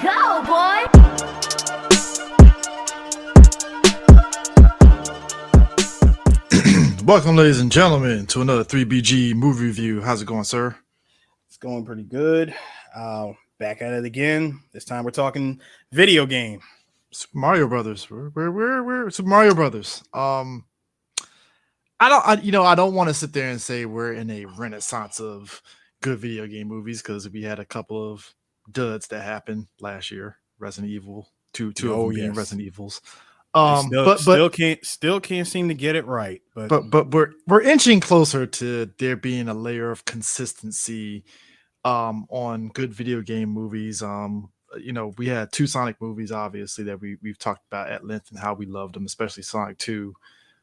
Go, boy! Welcome, ladies and gentlemen, to another 3BG movie review. How's it going, sir? It's going pretty good. Back at it again. This time we're talking video game. Super Mario Brothers. We're Super Mario Brothers. I don't want to sit there and say we're in a renaissance of good video game movies because we had a couple of duds that happened last year. Resident Evil, two of them being Resident Evils. Still can't seem to get it right. But we're inching closer to there being a layer of consistency on good video game movies. We had two Sonic movies, obviously, that we've talked about at length and how we loved them, especially Sonic 2.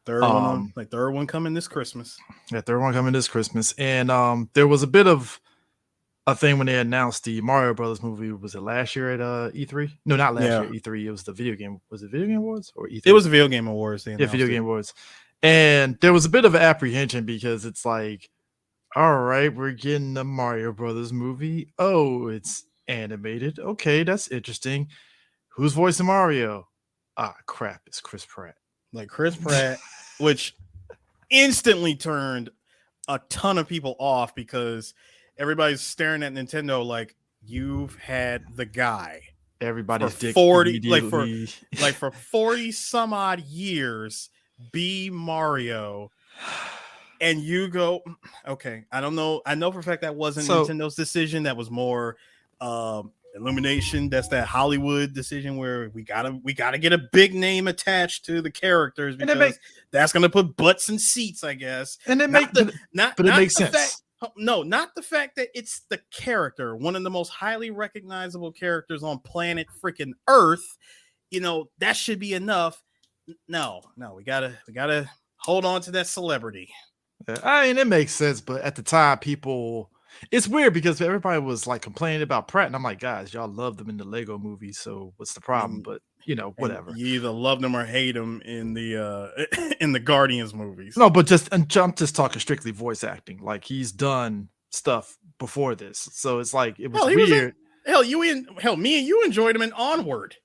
Third one coming this Christmas. Yeah, third one coming this Christmas. And there was a bit of a thing when they announced the Mario Brothers movie. Was it last year at E3? No, not last year at E3. It was the video game. Was it Video Game Awards or E3? It was the Video Game Awards. Yeah, Video Game Awards. And there was a bit of apprehension because it's like, all right, we're getting the Mario Brothers movie. Oh, it's animated. Okay, that's interesting. Who's voicing Mario? Ah, crap, it's Chris Pratt. Like Chris Pratt, which instantly turned a ton of people off because everybody's staring at Nintendo like you've had the guy. Everybody's for dick 40 for 40 some odd years be Mario. And you go, okay, I don't know. I know for a fact that wasn't Nintendo's decision. That was more Illumination. That's that Hollywood decision where we gotta get a big name attached to the characters because that's gonna put butts in seats, I guess. And it makes sense. Not the fact that it's the character, one of the most highly recognizable characters on planet freaking Earth. You know, that should be enough. No, we gotta hold on to that celebrity. I mean, it makes sense, but at the time, it's weird because everybody was like complaining about Pratt, and I'm like, guys, y'all loved them in the Lego movie, so what's the problem? But whatever. You either love them or hate them in the in the Guardians movies. No, but I'm just talking strictly voice acting. Like he's done stuff before this, so it's like it was weird. Me and you enjoyed him in Onward.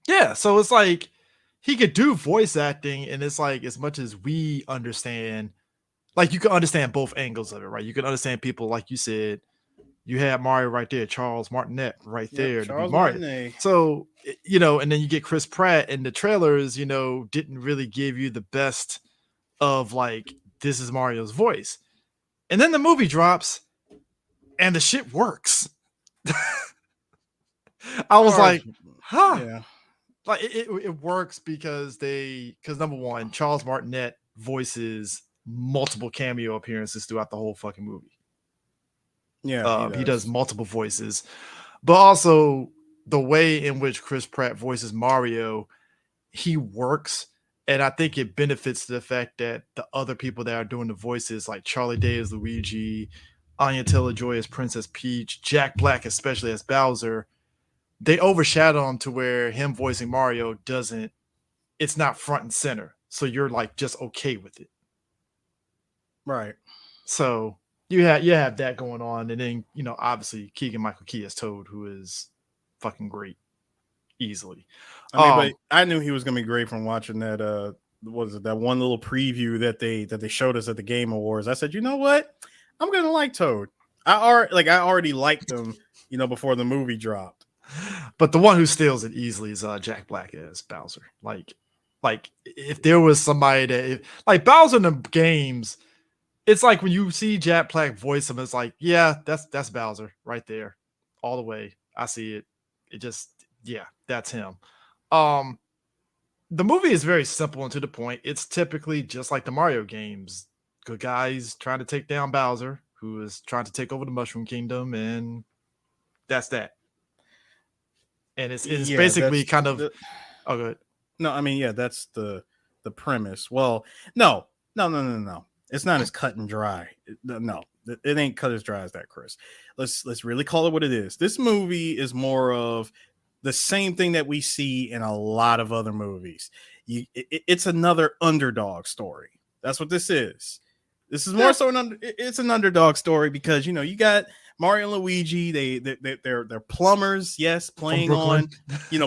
Yeah, so it's like he could do voice acting, and it's like as much as we understand. Like you can understand both angles of it, right? You can understand people, like you said, you had Mario right there, Charles Martinet right there to be Mario. Martinet. So, and then you get Chris Pratt, and the trailers, didn't really give you the best of like, this is Mario's voice. And then the movie drops and the shit works. I was like, huh. Yeah. Like it works because number one, Charles Martinet voices multiple cameo appearances throughout the whole fucking movie. Yeah, he does multiple voices, but also the way in which Chris Pratt voices Mario, he works, and I think it benefits the fact that the other people that are doing the voices, like Charlie Day as Luigi, Anya Taylor-Joy as Princess Peach, Jack Black especially as Bowser, they overshadow him to where him voicing Mario it's not front and center, so you're like just okay with it. Right. So you have that going on, and then obviously Keegan-Michael Key as Toad, who is fucking great, easily. But I knew he was gonna be great from watching that. That one little preview that they showed us at the Game Awards? I said, you know what, I'm gonna like Toad. I already liked him, before the movie dropped. But the one who steals it easily is Jack Black as Bowser. Like if there was somebody that like Bowser in the games. It's like when you see Jack Black voice him, it's like, yeah, that's Bowser right there, all the way. I see it. It just, yeah, that's him. The movie is very simple and to the point. It's typically just like the Mario games. Good guys trying to take down Bowser, who is trying to take over the Mushroom Kingdom, and that's that. And it's basically kind of. Oh, good. No, I mean, yeah, that's the premise. Well, no. It's not as cut and dry. No, it ain't cut as dry as that, Chris. Let's really call it what it is. This movie is more of the same thing that we see in a lot of other movies. It's another underdog story. That's what this is. This is more so it's an underdog story because you got Mario and Luigi, they're plumbers, yes, playing on,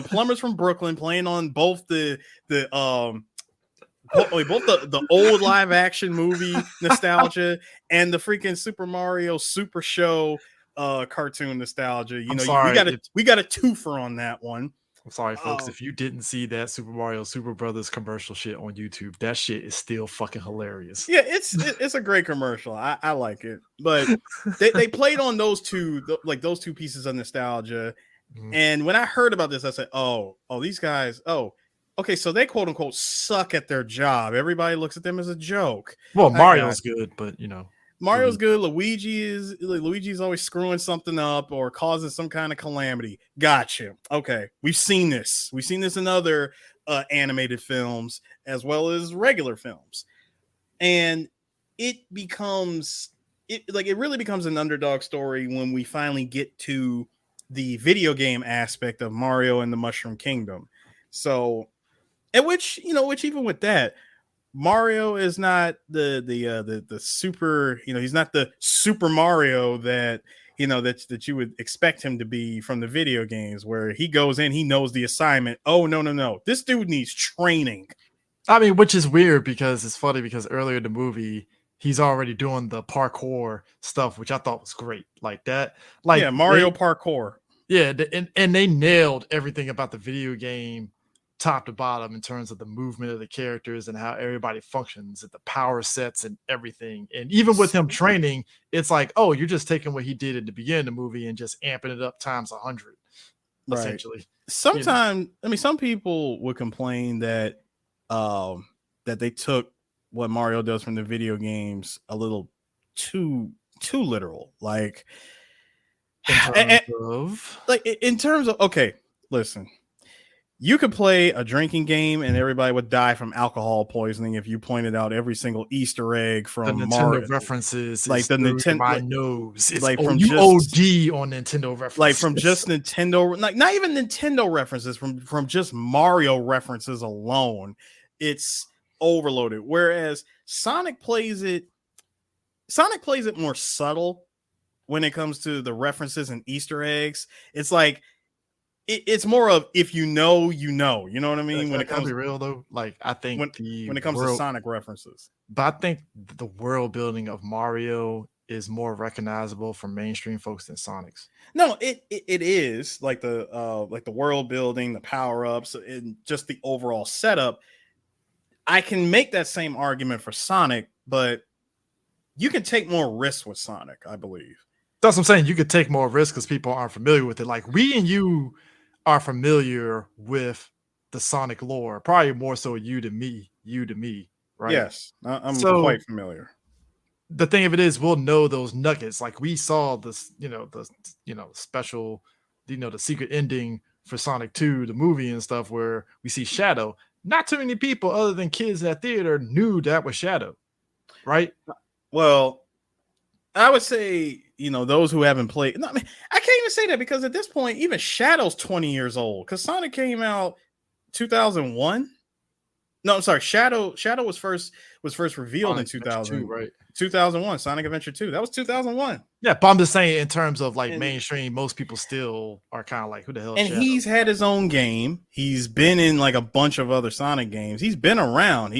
plumbers from Brooklyn, playing on both the both the old live action movie nostalgia and the freaking Super Mario Super Show cartoon nostalgia. We got a twofer on that one. I'm sorry, folks. If you didn't see that Super Mario Super Brothers commercial shit on YouTube, that shit is still fucking hilarious. Yeah, it's a great commercial. I like it, but they played on those two pieces of nostalgia. Mm-hmm. And when I heard about this, I said, "Oh, these guys. Oh, okay. So they quote unquote suck at their job. Everybody looks at them as a joke." Well, Mario's good, but Mario's good. Luigi's always screwing something up or causing some kind of calamity. Gotcha. Okay, we've seen this. We've seen this in other animated films as well as regular films, and it really becomes an underdog story when we finally get to the video game aspect of Mario and the Mushroom Kingdom. So, which even with that, Mario is not the super, he's not the Super Mario that that you would expect him to be from the video games, where he goes in, he knows the assignment. Oh, no, this dude needs training. I mean, which is weird because it's funny because earlier in the movie he's already doing the parkour stuff, which I thought was great. Like that, Mario parkour. Yeah, and they nailed everything about the video game top to bottom in terms of the movement of the characters and how everybody functions and the power sets and everything. And even with him training, it's like, oh, you're just taking what he did at the beginning of the movie and just amping it up times 100, essentially. Sometimes, some people would complain that that they took what Mario does from the video games a little too literal. Like, in terms of, okay, listen. You could play a drinking game and everybody would die from alcohol poisoning if you pointed out every single Easter egg from the Nintendo Mario references, like the Nintendo. My nose, it's like from you OD on Nintendo references, like from just Nintendo, like not even Nintendo references, from just Mario references alone, it's overloaded. Whereas Sonic plays it more subtle when it comes to the references and Easter eggs. It's like, it's more of if you know, you know what I mean. When it comes to be real though, like I think when it comes to Sonic references, but I think the world building of Mario is more recognizable for mainstream folks than Sonic's. No, it is like the world building, the power ups, and just the overall setup. I can make that same argument for Sonic, but you can take more risks with Sonic, I believe. That's what I'm saying. You could take more risks because people aren't familiar with it. Like we and you are familiar with the Sonic lore, probably more so you to me, right? Yes, I'm quite familiar. The thing of it is, we'll know those nuggets. Like we saw this, the special, the secret ending for Sonic 2, the movie and stuff, where we see Shadow. Not too many people other than kids in that theater knew that was Shadow, right? Well, I would say, those who haven't played. No, I can't even say that because at this point, even Shadow's 20 years old. Because Sonic came out 2001. No, I'm sorry. Shadow was first revealed Sonic in 2000, right? 2001. Sonic Adventure 2. That was 2001. Yeah, but I'm just saying in terms of like mainstream, most people still are kind of like, who the hell? And Shadow? He's had his own game. He's been in like a bunch of other Sonic games. He's been around.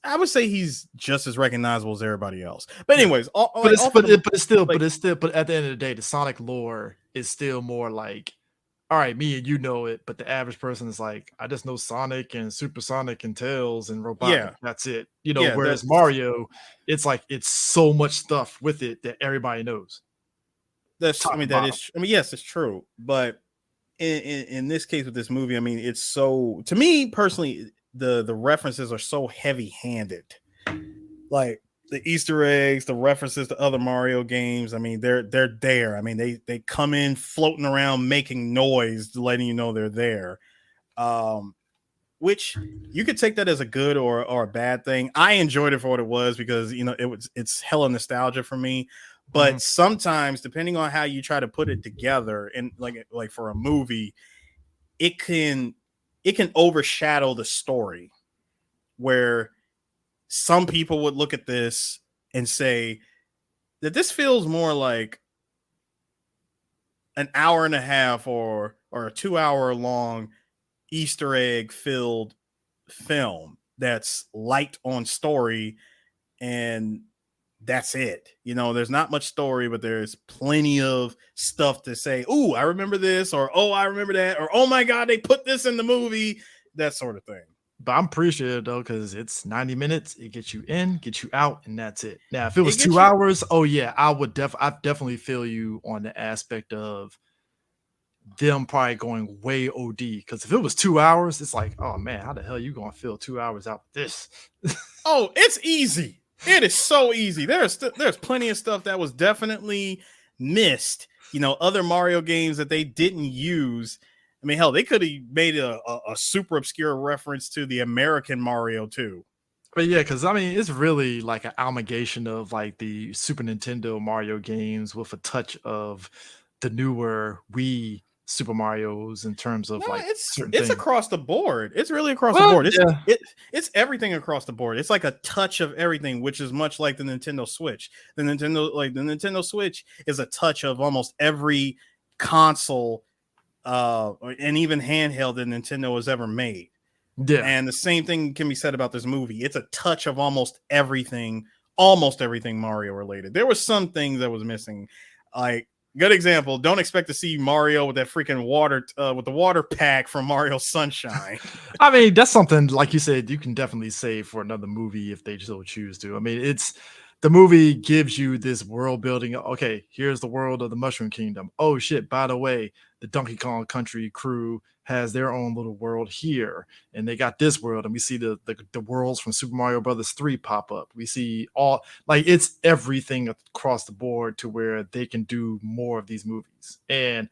I would say he's just as recognizable as everybody else. But anyways, but at the end of the day, the Sonic lore is still more like, all right, me and you know it, but the average person is like, I just know Sonic and Super Sonic and Tails and Robotnik. Yeah, that's it. Whereas Mario, it's like it's so much stuff with it that everybody knows. Yes, it's true. But in this case with this movie, it's so, to me personally, the references are so heavy-handed. Like the Easter eggs, the references to other Mario games. They're there. They come in floating around making noise, letting you know they're there. Which you could take that as a good or a bad thing. I enjoyed it for what it was because it's hella nostalgia for me. But sometimes, depending on how you try to put it together, and like for a movie, it can overshadow the story, where some people would look at this and say that this feels more like an hour and a half or a 2 hour long Easter egg filled film that's light on story, and that's it. You know, there's not much story, but there's plenty of stuff to say. Oh, I remember this, or oh, I remember that, or oh my god, they put this in the movie, that sort of thing. But I'm appreciative though, because it's 90 minutes. It gets you in, gets you out, and that's it. Now, if it was It gets 2 hours, oh yeah, I definitely feel you on the aspect of them probably going way OD. Because if it was 2 hours, it's like, oh man, how the hell you gonna fill 2 hours out with this? Oh, it's easy. It is so easy. There's plenty of stuff that was definitely missed. You know, other Mario games that they didn't use. I mean, hell, they could have made a super obscure reference to the American Mario too. But yeah, because I mean, it's really like an amalgamation of like the Super Nintendo Mario games with a touch of the newer Wii Super Mario's in terms of No, like certain it's things. across the board. It's really across the Well, board. yeah. It's everything across the board. It's like a touch of everything, which is much like the Nintendo Switch. The Nintendo Switch is a touch of almost every console, and even handheld that Nintendo has ever made. Yeah. And the same thing can be said about this movie. It's a touch of almost everything Mario related. There were some things that was missing. Like, good example, don't expect to see Mario with that freaking water, with the water pack from Mario Sunshine. I mean, that's something, like you said, you can definitely save for another movie if they so choose to. I mean, the movie gives you this world building. Okay, here's the world of the Mushroom Kingdom. Oh shit, by the way, the Donkey Kong Country crew has their own little world here, and they got this world, and we see the worlds from Super Mario Brothers 3 pop up. We see all, like, it's everything across the board to where they can do more of these movies. And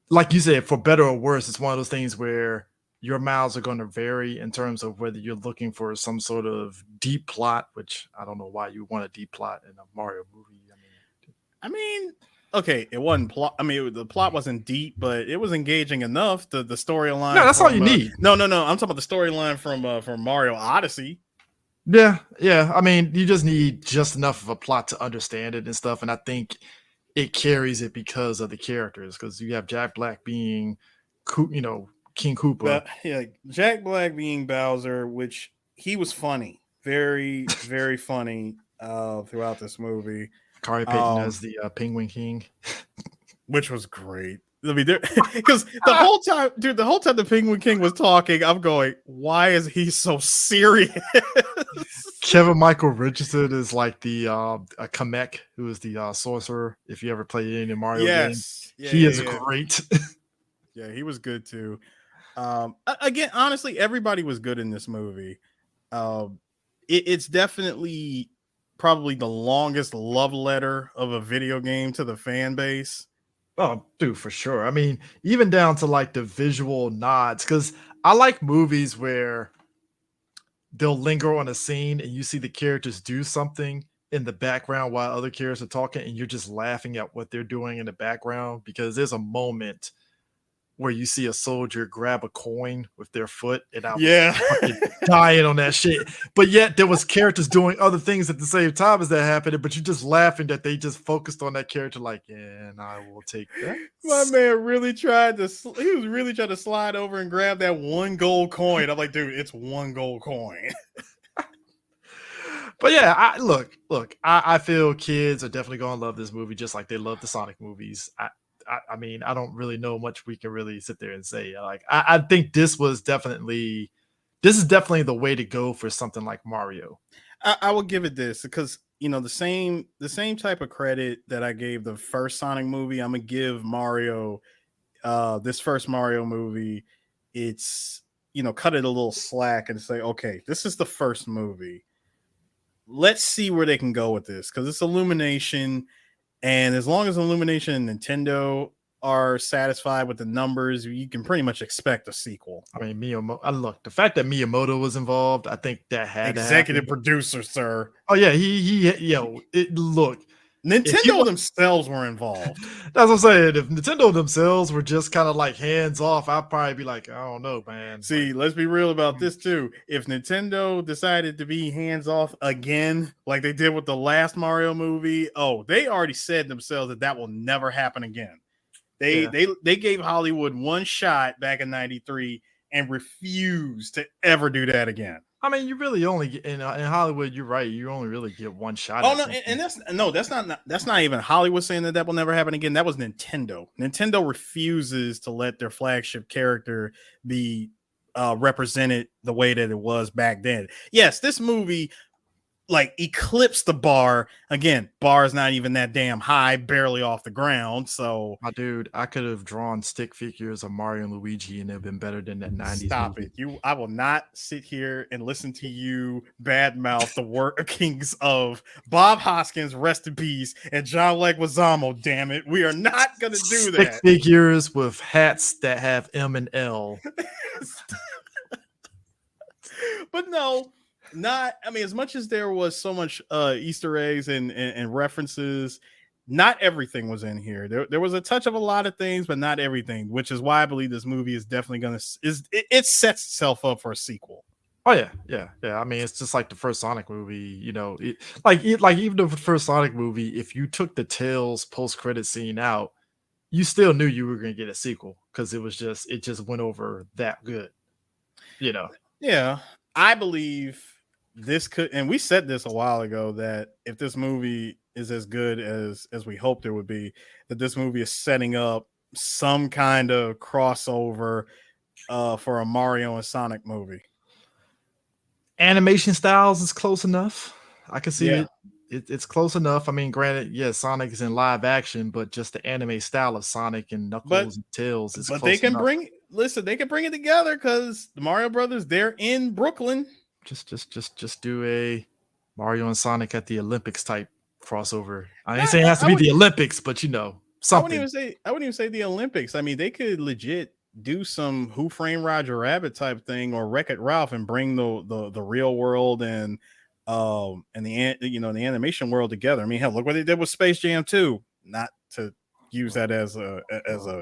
like you said, for better or worse, it's one of those things where your miles are going to vary in terms of whether you're looking for some sort of deep plot, which I don't know why you want a deep plot in a Mario movie. I mean, okay, it wasn't plot. I mean, the plot wasn't deep, but it was engaging enough. The storyline. No, that's all you need. No. I'm talking about the storyline from Mario Odyssey. Yeah. I mean, you just need just enough of a plot to understand it and stuff. And I think it carries it because of the characters. Because you have Jack Black being, King Koopa. Yeah, Jack Black being Bowser, which he was funny, very, very funny throughout this movie. Kari Payton as the Penguin King, which was great. I mean, because the whole time the Penguin King was talking, I'm going, why is he so serious? Kevin Michael Richardson is like the Kamek, who is the sorcerer. If you ever played any Mario games, he is great. Yeah, he was good too. Again, honestly, everybody was good in this movie. It's definitely probably the longest love letter of a video game to the fan base. Oh, dude, for sure. I mean, even down to like the visual nods, because I like movies where they'll linger on a scene and you see the characters do something in the background while other characters are talking, and you're just laughing at what they're doing in the background, because there's a moment where you see a soldier grab a coin with their foot, and I was fucking dying on that shit. But yet there was characters doing other things at the same time as that happened, but you're just laughing that they just focused on that character, like, yeah, and I will take that. My man really tried to slide over and grab that one gold coin. I'm like, dude, it's one gold coin. But yeah, I feel kids are definitely gonna love this movie just like they love the Sonic movies. I mean, I don't really know much we can really sit there and say. Like, I think this is definitely the way to go for something like Mario. I will give it this, because the same type of credit that I gave the first Sonic movie, I'm gonna give Mario, this first Mario movie. It's cut it a little slack and say, okay, this is the first movie. Let's see where they can go with this, because it's Illumination. And as long as Illumination and Nintendo are satisfied with the numbers, you can pretty much expect a sequel. I mean, Miyamoto, the fact that Miyamoto was involved, I think that had executive producer, sir. Oh yeah, Nintendo themselves were involved. That's what I'm saying. If Nintendo themselves were just kind of like hands off, I'd probably be like, I don't know, man. See, let's be real about this too. If Nintendo decided to be hands off again, like they did with the last Mario movie, they already said themselves that will never happen again. They gave Hollywood one shot back in '93 and refused to ever do that again. I mean, you really only get in Hollywood. You're right. You only really get one shot. Oh no, and that's not even Hollywood saying that will never happen again. That was Nintendo. Nintendo refuses to let their flagship character be represented the way that it was back then. Yes, this movie like eclipsed the bar. Again, bar is not even that damn high, barely off the ground. So, my dude, I could have drawn stick figures of Mario and Luigi, and it'd been better than that '90s. Stop movie. it! I will not sit here and listen to you badmouth the workings of Bob Hoskins, rest in peace, and John Leguizamo. Damn it, we are not gonna do that. Stick figures with hats that have M and L. But no. I mean, as much as there was so much Easter eggs and references, not everything was in here. There was a touch of a lot of things, but not everything, which is why I believe this movie is definitely it sets itself up for a sequel. Oh yeah. I mean, it's just like the first Sonic movie, you know, like even the first Sonic movie, if you took the Tails post-credit scene out, you still knew you were going to get a sequel because it just went over that good, you know. Yeah, I believe this could, and we said this a while ago, that if this movie is as good as we hoped it would be, that this movie is setting up some kind of crossover for a Mario and Sonic movie. Animation styles is close enough. I can see it. It's close enough. I mean, granted, Sonic is in live action, but just the anime style of Sonic and Knuckles and Tails is. But they can bring it together because the Mario Brothers, they're in Brooklyn. Just do a Mario and Sonic at the Olympics type crossover. I ain't saying it has to be the Olympics, but you know, something. I wouldn't even say the Olympics. I mean, they could legit do some Who Framed Roger Rabbit type thing or Wreck-It Ralph and bring the real world and the animation world together. I mean, hell, look what they did with Space Jam 2. Not to use that as a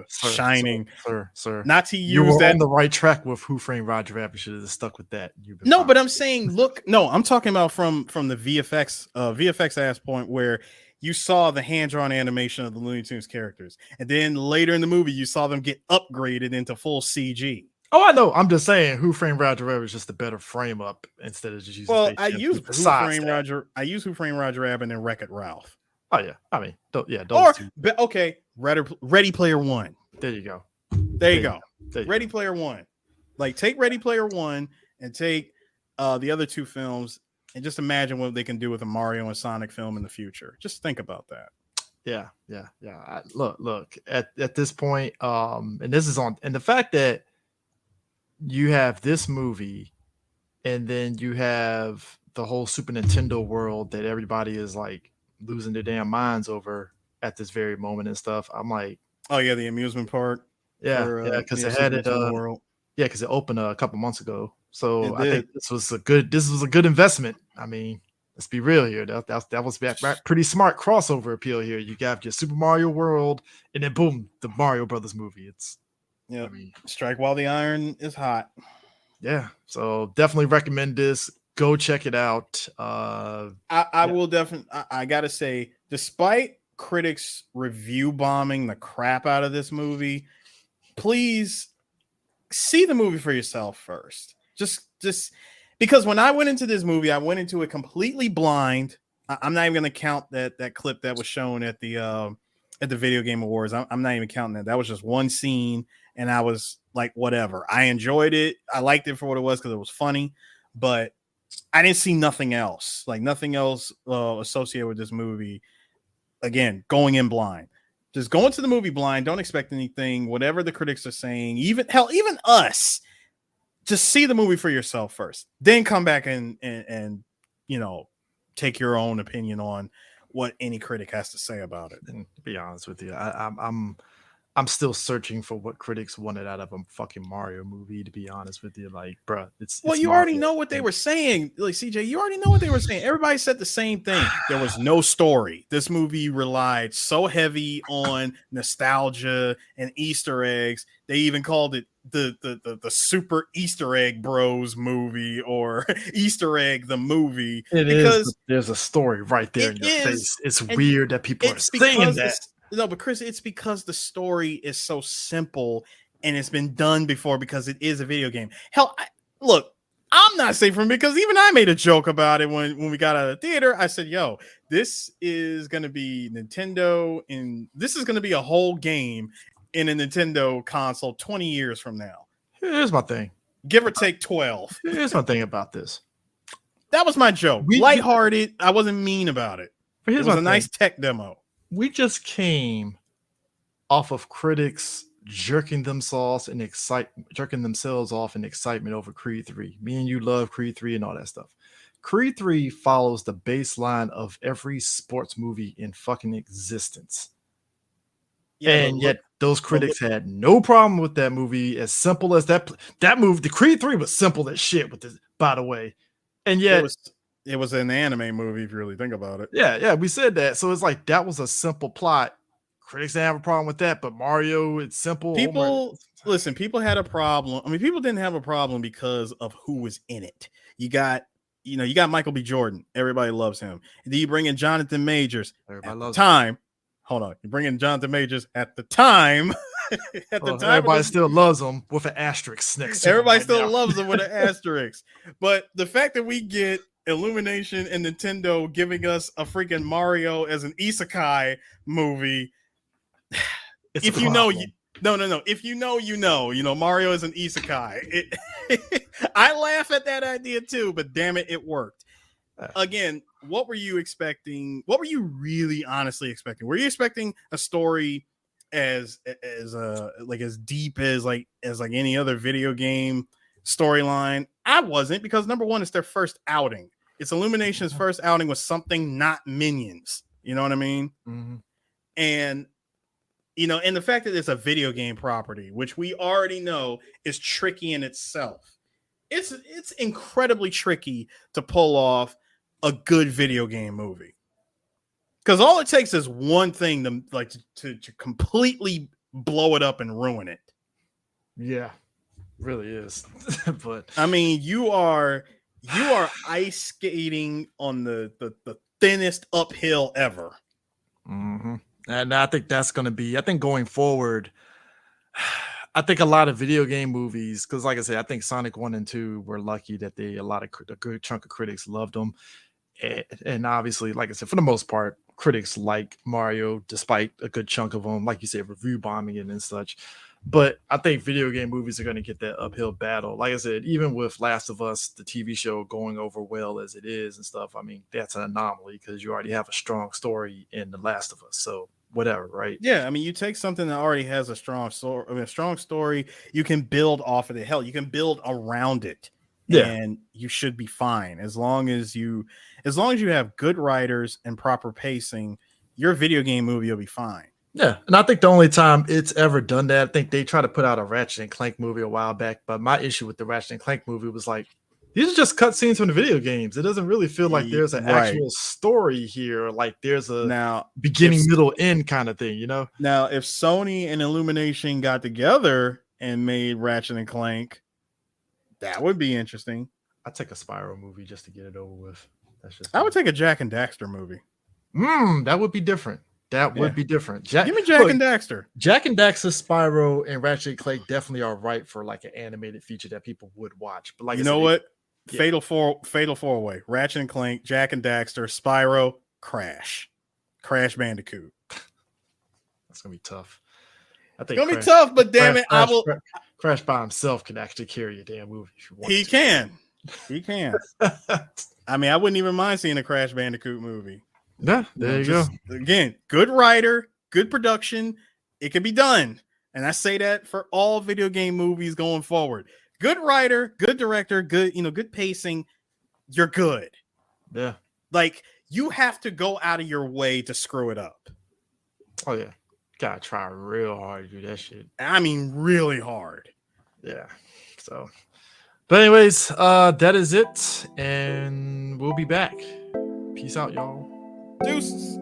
shining, sir. Not to use you were that on the right track with Who Framed Roger Rabbit. Should have stuck with that. No, but I'm saying, I'm talking about from the VFX ass point where you saw the hand-drawn animation of the Looney Tunes characters, and then later in the movie you saw them get upgraded into full CG. Oh, I know. I'm just saying, Who Framed Roger Rabbit is just a better frame up instead of just using. Well, I use Who Framed Roger Rabbit and Wreck-It Ralph. Oh yeah, I mean, those two. Okay, Ready Player One. There you go. There you go. Ready Player One. Like, take Ready Player One and take the other two films and just imagine what they can do with a Mario and Sonic film in the future. Just think about that. Yeah. Look. At this point, and this is on, and the fact that you have this movie, and then you have the whole Super Nintendo world that everybody is like losing their damn minds over at this very moment and stuff. I'm like, oh yeah, the amusement park. Yeah, because it had it. Because it opened a couple months ago. So I think this was a good investment. I mean, let's be real here. That was pretty smart crossover appeal here. You got your Super Mario World, and then boom, the Mario Brothers movie. I mean, strike while the iron is hot. Yeah, so definitely recommend this. Go check it out. I will definitely. I gotta say, despite critics review bombing the crap out of this movie, please see the movie for yourself first. Just because when I went into this movie, I went into it completely blind. I'm not even going to count that clip that was shown at the Video Game Awards. I'm not even counting that. That was just one scene, and I was like, whatever. I enjoyed it. I liked it for what it was because it was funny, but I didn't see nothing else. Like nothing else associated with this movie. Again, going in blind. Just go into the movie blind. Don't expect anything. Whatever the critics are saying, even us. Just see the movie for yourself first, then come back and take your own opinion on what any critic has to say about it. And to be honest with you, I'm still searching for what critics wanted out of a fucking Mario movie. To be honest with you, like, bro, it's you already know what they were saying. Like, CJ, you already know what they were saying. Everybody said the same thing. There was no story. This movie relied so heavy on nostalgia and Easter eggs. They even called it the Super Easter Egg Bros movie or Easter Egg the movie. Because there's a story right there in your face. It's weird that people are saying that. No, but Chris, it's because the story is so simple and it's been done before because it is a video game. Hell, look, I'm not safe from it because even I made a joke about it when we got out of the theater. I said, yo, this is going to be Nintendo, and this is going to be a whole game in a Nintendo console 20 years from now. Here's my thing. Give or take 12. Here's my thing about this. That was my joke. Lighthearted. I wasn't mean about it. It was a nice tech demo. We just came off of critics jerking themselves off in excitement over Creed 3. Me and you love Creed 3 and all that stuff. Creed 3 follows the baseline of every sports movie in fucking existence. Yeah, and yet those critics had no problem with that movie. As simple as that movie, the Creed 3 was simple as shit with this, by the way. And yet it was an anime movie if you really think about it. Yeah, we said that. So it's like that was a simple plot. Critics didn't have a problem with that, but Mario, it's simple. People had a problem. I mean, people didn't have a problem because of who was in it. You got Michael B. Jordan. Everybody loves him. And then you bring in Jonathan Majors. Everybody loves him. Hold on. You bring in Jonathan Majors at the time. Everybody still loves him with an asterisk next to him. Everybody still loves him with an asterisk. But the fact that we get Illumination and Nintendo giving us a freaking Mario as an isekai movie, if you know, if you know, Mario is an isekai. I laugh at that idea too, but damn it, it worked. Again, what were you expecting? What were you really honestly expecting? Were you expecting a story as deep as any other video game storyline? I wasn't, because number one, it's their first outing. It's Illumination's first outing with something not Minions. You know what I mean? Mm-hmm. And and the fact that it's a video game property, which we already know is tricky in itself. It's incredibly tricky to pull off a good video game movie, because all it takes is one thing to completely blow it up and ruin it. Yeah, really is. But I mean, you are ice skating on the thinnest uphill ever. Mm-hmm. And I think that's going to be, I think going forward, I think a lot of video game movies, because like I said, I think Sonic 1 and 2 were lucky that a good chunk of critics loved them. And obviously, like I said, for the most part, critics like Mario, despite a good chunk of them, like you said, review bombing it and such. But I think video game movies are going to get that uphill battle. Like I said, even with Last of Us, the TV show, going over well as it is and stuff, I mean, that's an anomaly because you already have a strong story in The Last of Us. So whatever, right? Yeah, I mean, you take something that already has a strong story, you can build off of it. Hell, you can build around it. Yeah. And you should be fine as long as you have good writers and proper pacing. Your video game movie will be fine. Yeah, and I think the only time it's ever done that, I think they tried to put out a Ratchet and Clank movie a while back, but my issue with the Ratchet and Clank movie was like, these are just cutscenes from the video games. It doesn't really feel like there's an actual story here, like there's a beginning, middle, end kind of thing, Now, if Sony and Illumination got together and made Ratchet and Clank, that would be interesting. I'd take a Spyro movie just to get it over with. I would take a Jack and Daxter movie. That would be different. That would be different. Give me Jack and Daxter. Jack and Daxter, Spyro, and Ratchet and Clank definitely are right for like an animated feature that people would watch. But like what? Fatal four-way. Ratchet and Clank, Jack and Daxter, Spyro, Crash Bandicoot. That's gonna be tough. I think it's gonna be tough, but damn it, I will. Crash by himself can actually carry a damn movie if you want. He can. I mean, I wouldn't even mind seeing a Crash Bandicoot movie. Yeah, there you go. Again, good writer, good production. It can be done. And I say that for all video game movies going forward. Good writer, good director, good pacing. You're good. Yeah. Like, you have to go out of your way to screw it up. Oh, yeah. Gotta try real hard to do that shit. I mean, really hard. Yeah. So, but anyways, that is it. And we'll be back. Peace out, y'all. Deuces.